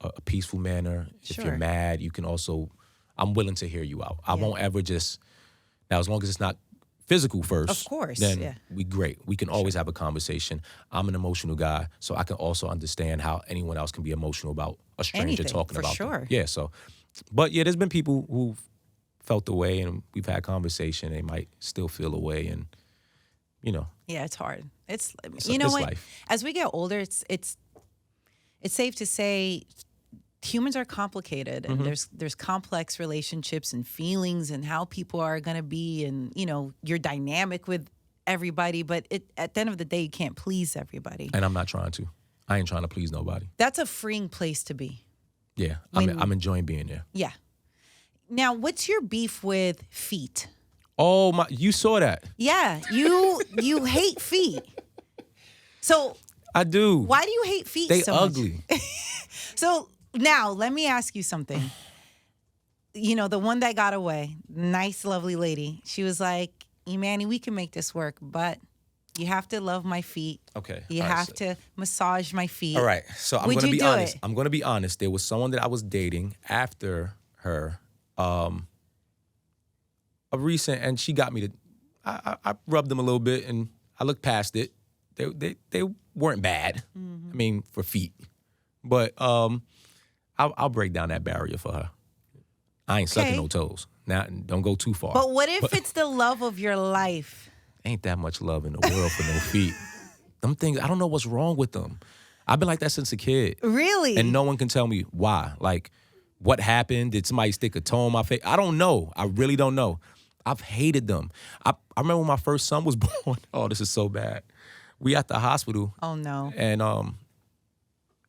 a peaceful manner. If you're mad, you can also, I'm willing to hear you out. I won't ever just, now as long as it's not physical first,
of course,
then we great. We can always have a conversation. I'm an emotional guy, so I can also understand how anyone else can be emotional about a stranger talking about them. Yeah, so, but yeah, there's been people who've felt the way, and we've had conversation. They might still feel the way, and
Yeah, it's hard. It's you know what? Life. As we get older, it's safe to say humans are complicated, and there's complex relationships and feelings and how people are going to be, and you're dynamic with everybody, but at the end of the day, you can't please everybody.
And I'm not trying to. I ain't trying to please nobody.
That's a freeing place to be.
Yeah, I'm enjoying being there.
Yeah. Now, what's your beef with feet?
Oh my! You saw that?
Yeah, you hate feet. So
I do.
Why do you hate feet
so
much?
They ugly.
So now let me ask you something. The one that got away, nice, lovely lady. She was like, Emanny, we can make this work, but you have to love my feet.
Okay.
You have to massage my feet.
All right. So I'm going to be honest. I'm going to be honest. There was someone that I was dating after her, a recent, and she got me to, I rubbed them a little bit, and I looked past it. They weren't bad. I mean, for feet. But I'll break down that barrier for her. I ain't sucking no toes. Now, don't go too far.
But what if it's the love of your life?
Ain't that much love in the world for no feet. Them things, I don't know what's wrong with them. I've been like that since a kid.
Really?
And no one can tell me why. Like, what happened? Did somebody stick a toe on my face? I don't know. I really don't know. I've hated them. I remember when my first son was born. Oh, this is so bad. We at the hospital.
Oh, no.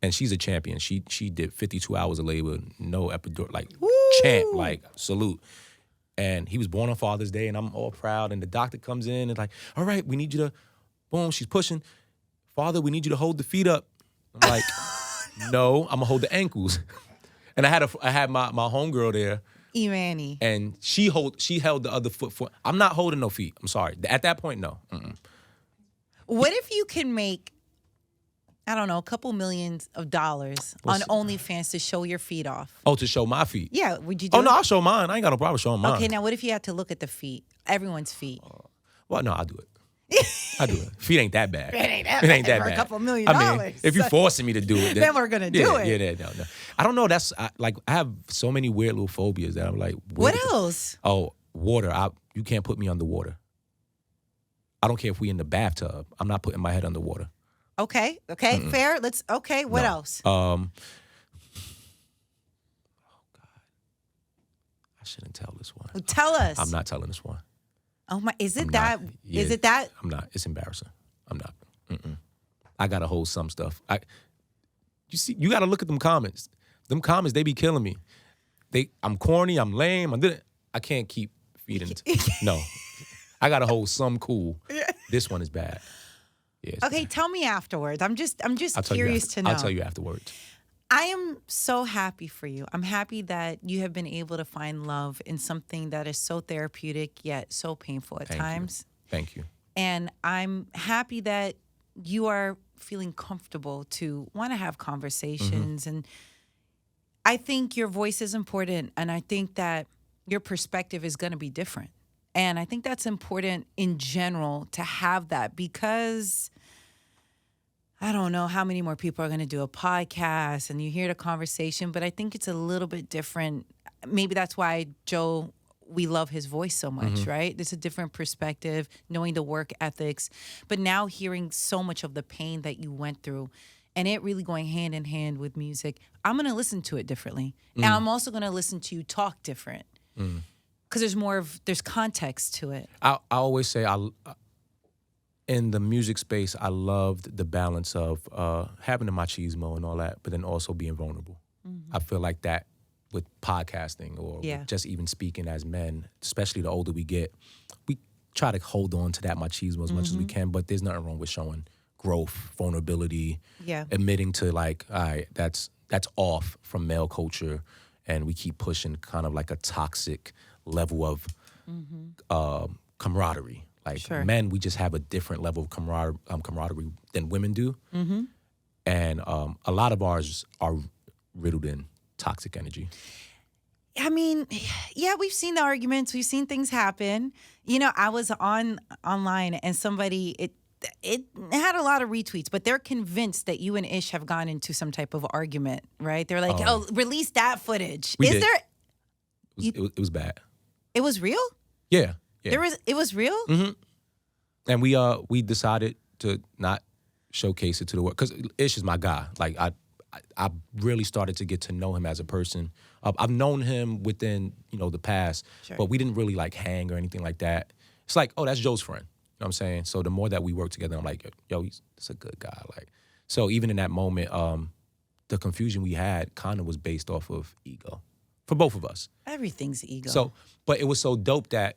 And she's a champion. She did 52 hours of labor, no epidural, like,
Woo!
Champ, like, salute. And he was born on Father's Day, and I'm all proud. And the doctor comes in and like, all right, we need you to, boom, she's pushing. Father, we need you to hold the feet up. I'm like, no, I'm gonna hold the ankles. And I had my homegirl there.
Emanny.
And she held the other foot for, I'm not holding no feet. I'm sorry. At that point, no.
What if you can make, I don't know, a couple $millions on OnlyFans to show your feet off?
Oh, to show my feet?
Yeah, would you do it?
Oh, no, I'll show mine. I ain't got no problem showing mine.
Okay, now what if you had to look at the feet? Everyone's feet.
Well, no, I'll do it. I do it. Feet ain't that bad.
It ain't that bad. For a couple $1 million.
I mean, if you're forcing me to do it,
then we're gonna do it.
Yeah, no. I don't know. I have so many weird little phobias that I'm like.
What else?
Oh, water. You can't put me underwater. I don't care if we in the bathtub. I'm not putting my head underwater.
Okay, fair. What else?
Oh God, I shouldn't tell this one.
Well, tell us.
I'm not telling this one.
Oh my! Is it that? Is it that?
I'm not. It's embarrassing. I'm not. I gotta hold some stuff. You gotta look at them comments. Them comments, they be killing me. I'm corny. I'm lame. I can't keep feeding. No, I gotta hold some cool. This one is bad. Yeah,
okay,
bad.
tell me afterwards. I'm just curious to know.
I'll tell you afterwards.
I am so happy for you. I'm happy that you have been able to find love in something that is so therapeutic yet so painful at times.
Thank you.
And I'm happy that you are feeling comfortable to want to have conversations. And I think your voice is important, and I think that your perspective is going to be different. And I think that's important in general to have that, because I don't know how many more people are going to do a podcast and you hear the conversation, but I think it's a little bit different. Maybe that's why Joe, we love his voice so much, right? There's a different perspective, knowing the work ethics, but now hearing so much of the pain that you went through and it really going hand in hand with music, I'm going to listen to it differently. And I'm also going to listen to you talk different. Because there's context to it. I
always say, in the music space, I loved the balance of having the machismo and all that, but then also being vulnerable. I feel like that with podcasting or with just even speaking as men, especially the older we get, we try to hold on to that machismo as much as we can, but there's nothing wrong with showing growth, vulnerability, admitting to like, all right, that's off from male culture, and we keep pushing kind of like a toxic level of camaraderie. Like men, we just have a different level of camaraderie than women do. And a lot of ours are riddled in toxic energy.
I mean, yeah, we've seen the arguments. We've seen things happen. I was online and somebody, it had a lot of retweets, but they're convinced that you and Ish have gone into some type of argument, right? They're like, release that footage.
It was bad.
It was real?
Yeah.
It was real?
And And we decided to not showcase it to the world because Ish is my guy. Like I really started to get to know him as a person. I've known him within the past, but we didn't really like hang or anything like that. It's like, oh, that's Joe's friend. You know what I'm saying? So the more that we work together, I'm like, yo, he's a good guy. Like, so even in that moment, the confusion we had kind of was based off of ego for both of us.
Everything's ego.
So, but it was so dope that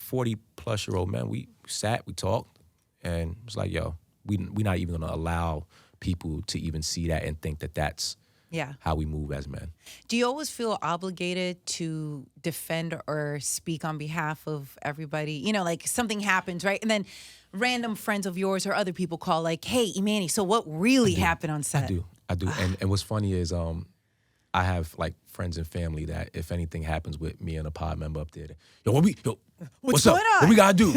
40-plus-year-old men, we sat, we talked, and it was like, yo, we're not even gonna allow people to even see that and think that that's how we move as men.
Do you always feel obligated to defend or speak on behalf of everybody? Like something happens, right? And then random friends of yours or other people call like, hey, Emanny, so what really happened on set?
I do. And what's funny is I have like friends and family that if anything happens with me and a pod member up there, what's
going
up?
on?
What we gotta do?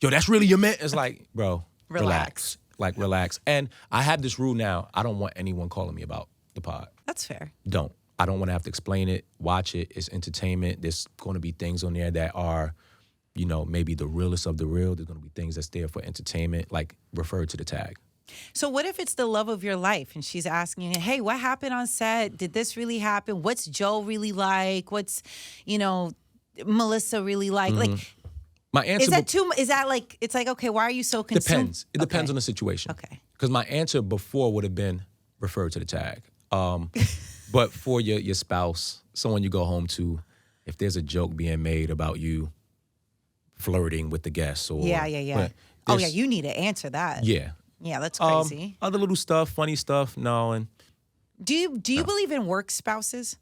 Yo, that's really your man? It's like, bro, relax. Like, relax. And I have this rule now. I don't want anyone calling me about the pod.
That's fair.
I don't want to have to explain it, watch it. It's entertainment. There's going to be things on there that are, maybe the realest of the real. There's going to be things that's there for entertainment, like refer to the tag.
So what if it's the love of your life and she's asking you, hey, what happened on set? Did this really happen? What's Joe really like? What's, Melissa really like?
Mm-hmm.
Like,
my answer
is that like, it's like, okay, why are you so consumed?
Depends. It depends on the situation.
Okay.
Because my answer before would have been refer to the tag. But for your spouse, someone you go home to, if there's a joke being made about you flirting with the guests or...
Yeah. Oh, yeah, you need to answer that.
Yeah.
Yeah, that's crazy.
Other little stuff, funny stuff, no. And
do you believe in work spouses?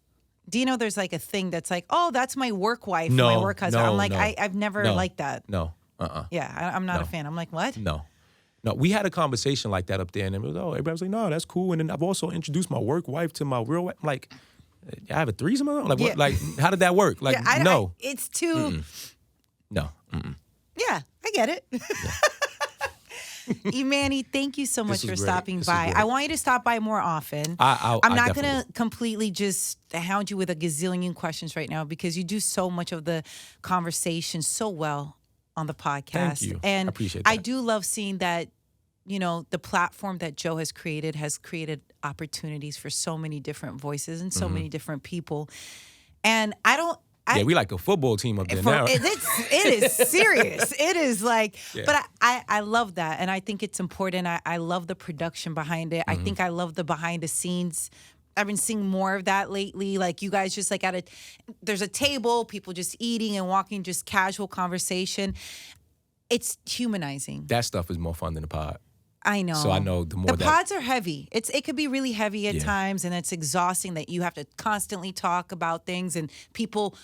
Do you know there's like a thing that's like, oh, that's my work wife, my work husband? I'm like, I've never liked that.
No.
Yeah, I'm not a fan. I'm like, what?
No, we had a conversation like that up there, and it was, everybody was like, no, that's cool. And then I've also introduced my work wife to my real wife. I'm like, I have a threesome? Like, what? Like, how did that work? Like, no.
It's too...
Mm-mm. No. Mm-mm.
Yeah, I get it. Yeah. Emanny, thank you so much for stopping by. I want you to stop by more often. I'm not going to completely just hound you with a gazillion questions right now because you do so much of the conversation so well on the podcast.
Thank you.
And
I appreciate that.
I do love seeing that, the platform that Joe has created opportunities for so many different voices and so many different people. And we like a football team up there now. It is serious. It is like, but I love that. And I think it's important. I love the production behind it. I think I love the behind the scenes. I've been seeing more of that lately. Like you guys just like there's a table, people just eating and walking, just casual conversation. It's humanizing.
That stuff is more fun than the pod.
I know.
So I know the
pods are heavy. It could be really heavy at times, and it's exhausting that you have to constantly talk about things, and people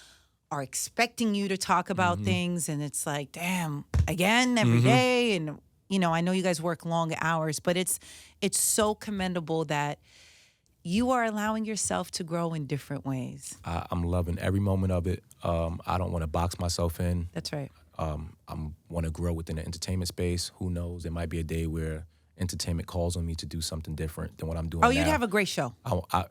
are expecting you to talk about things, and it's like, damn, again, every day. And I know you guys work long hours, but it's so commendable that you are allowing yourself to grow in different ways.
I'm loving every moment of it. I don't want to box myself in.
That's right.
I want to grow within the entertainment space. Who knows? There might be a day where entertainment calls on me to do something different than what I'm doing now.
Oh, you'd have a great show.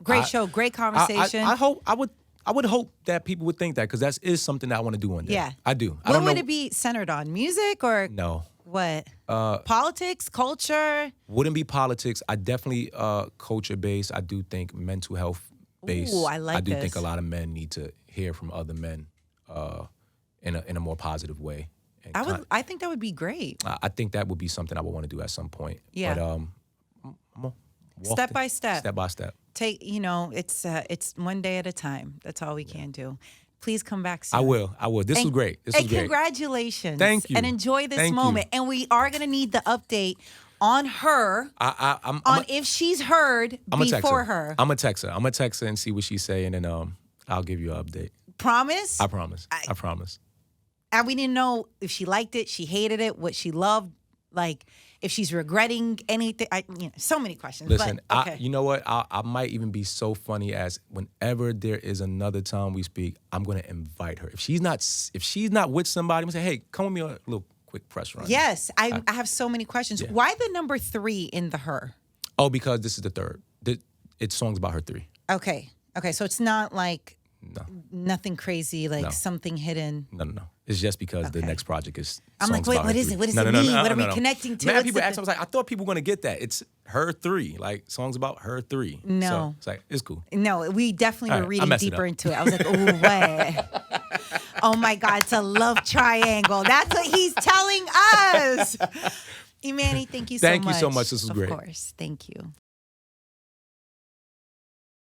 Great
show, great conversation.
I would hope that people would think that because that is something that I want to do one day.
Yeah.
I do.
What would it be centered on? Music or?
No.
What? Politics, culture?
Wouldn't be politics. I definitely culture-based. I do think mental health-based.
Ooh, I do
think a lot of men need to hear from other men in a more positive way.
I think that would be great.
I think that would be something I would want to do at some point.
Yeah.
But
step by step.
Step by step.
It's one day at a time. That's all we can do. Please come back soon.
I will. This was great. This was great.
Congratulations.
Thank you.
And enjoy this moment. And we are going to need the update on her, if she's heard before her.
I'm going to text her. I'm going to text her and see what she's saying, and I'll give you an update.
Promise?
I promise. I promise.
And we didn't know if she liked it, she hated it, what she loved, like if she's regretting anything. So many questions.
Listen,
but, okay.
You know what? I might even be so funny as whenever there is another time we speak, I'm going to invite her. If she's not with somebody, I'm going to say, hey, come with me on a little quick press run.
Yes, I have so many questions. Yeah. Why the number 3 in the her?
Oh, because this is the third. It's songs about her 3.
Okay, so it's not like
No.
Nothing crazy, like something hidden.
No. It's just because the next project is.
I'm like, wait, what is it? What does it mean? What are we connecting to?
Man, people ask, I was like, I thought people were gonna get that. It's her 3, like songs about her 3.
No,
so it's like it's cool.
No, we definitely were reading deeper into it. I was like, oh wait, oh my God, it's a love triangle. That's what he's telling us. Emanny, thank you so much.
Thank you so much. This was great.
Of course, thank you.